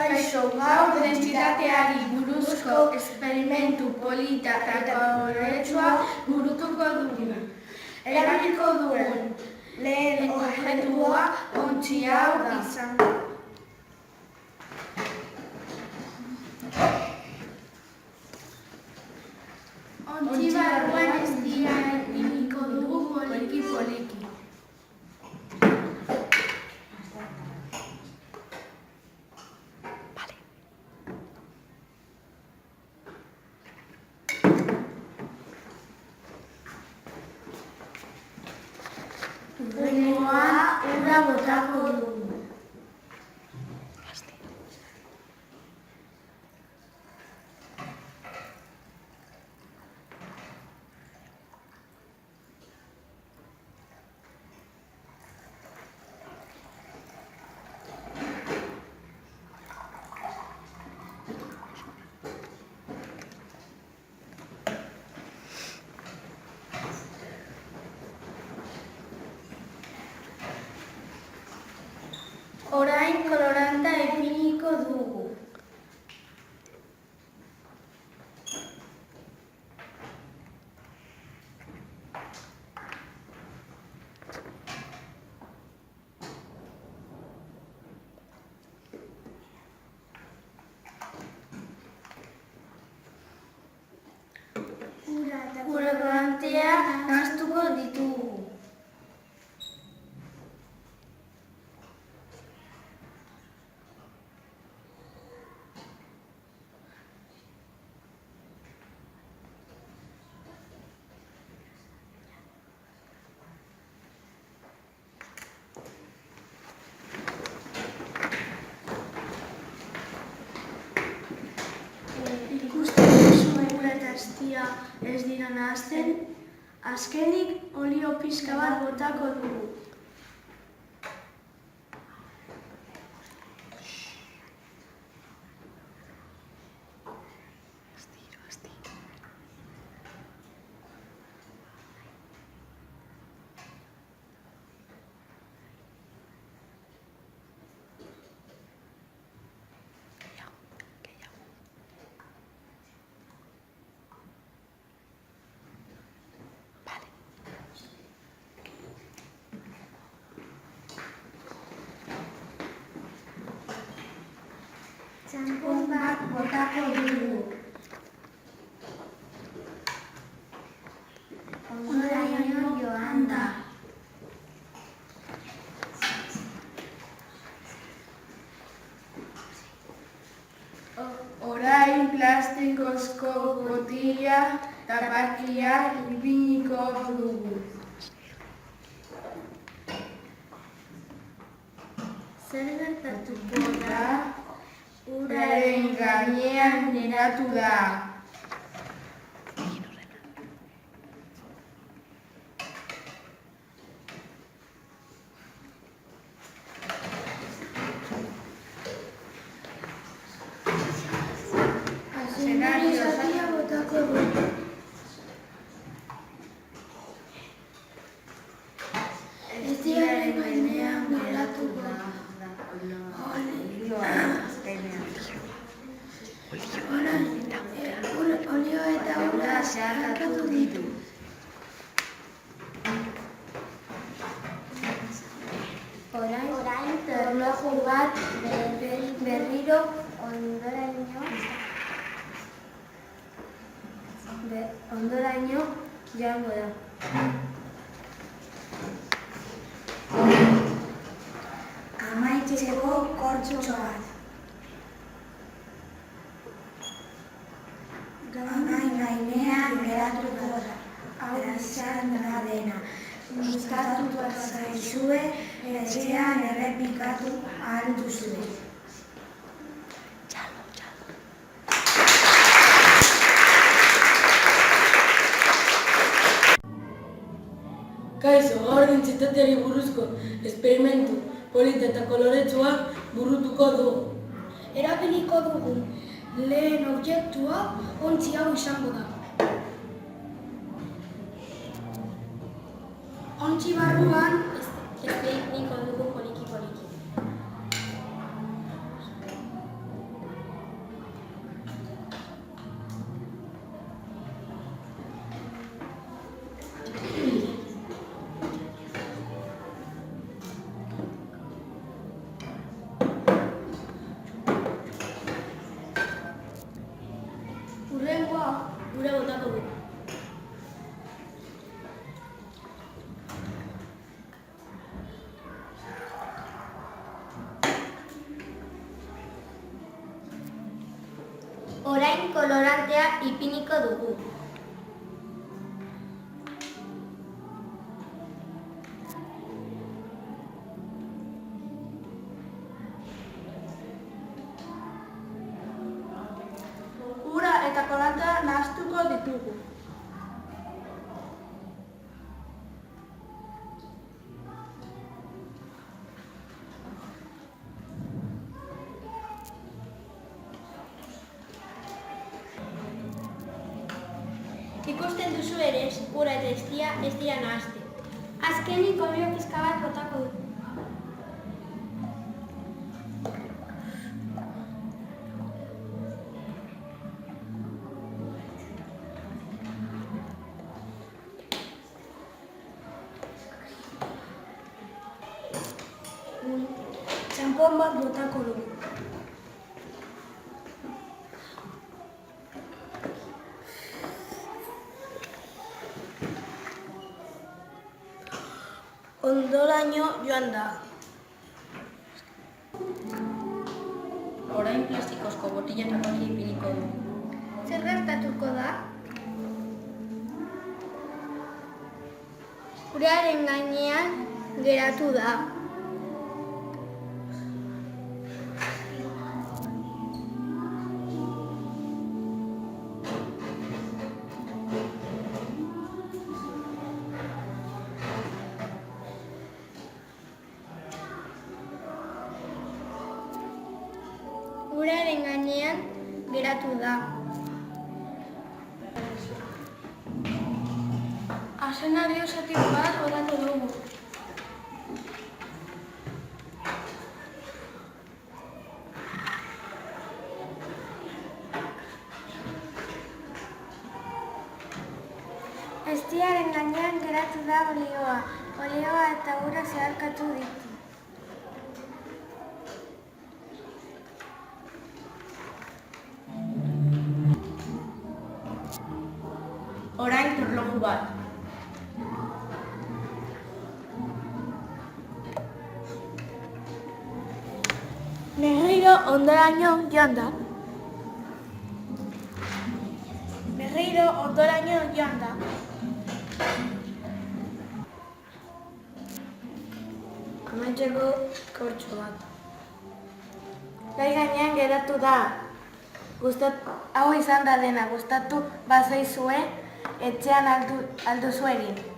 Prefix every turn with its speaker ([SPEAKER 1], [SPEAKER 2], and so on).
[SPEAKER 1] Kaixo, gaur dentsitateari buruzko esperimentu polita eta koloretsua burutuko dugu. Erabiliko duen lehen objektua ontzi hau izango da. Ontzi barruan eztia ipiniko dugu poliki-poliki. Lehenengoa ura botako dugu. Orain koloranta ipiniko dugu. Ura kolorantea nahastuko ditugu. Eztia ez dira nahasten, azkenik olio pixka bat botako dugu. Txanpon bat botako dugu. Ondoraino joan da. Orain plastikozko botila tapakia ipiniko dugu. Zer gertatuko da? Uraren gainean geratu da. Eszenario zatia botako dugu. Eztiaren gainean geratu da. Olio eta ura zeharkatu ditu. Orain erloju bat berriro ondoraino joango da. Amaitzeko kortxo bat. Gainean geratuko da, hau izan da dena. Gustatu zaizue, etxean errepikatu ahal duzue.
[SPEAKER 2] Kaixo, gaur dentsitateari buruzko esperimentu polita eta koloretsua burutuko dugu.
[SPEAKER 1] Erabiliko dugu lehen objektua ontzi hau izango da. Ontzi barruan eztia ipiniko dugu poliki-poliki.
[SPEAKER 3] kolorantea ipiniko dugu.
[SPEAKER 1] Ura eta kolorantea nahastuko ditugu.
[SPEAKER 3] Ikusten duzu ere, ura eta eztia ez dira nahasten. Azkenik olio pixka bat botako dugu.
[SPEAKER 1] Txanpon bat botako dugu. Ondoraino joan da.
[SPEAKER 2] Orain plastikozko botiletako ipiniko dugu.
[SPEAKER 3] Zer gertatuko da? Uraren gainean geratu da. Uraren gainean geratu da.
[SPEAKER 1] Azenario zati bat botako dugu. Eztiaren gainean geratu da olioa. Olioa eta ura zeharkatu ditu.
[SPEAKER 2] Orain erloju bat.
[SPEAKER 1] Berriro ondoraino joan da. Berriro ondoraino joan da. Amaitzeko kortxo bat. Gai gainean geratu da. Hau izan da dena, gustatu bazaizue, etxean aldu zuegin.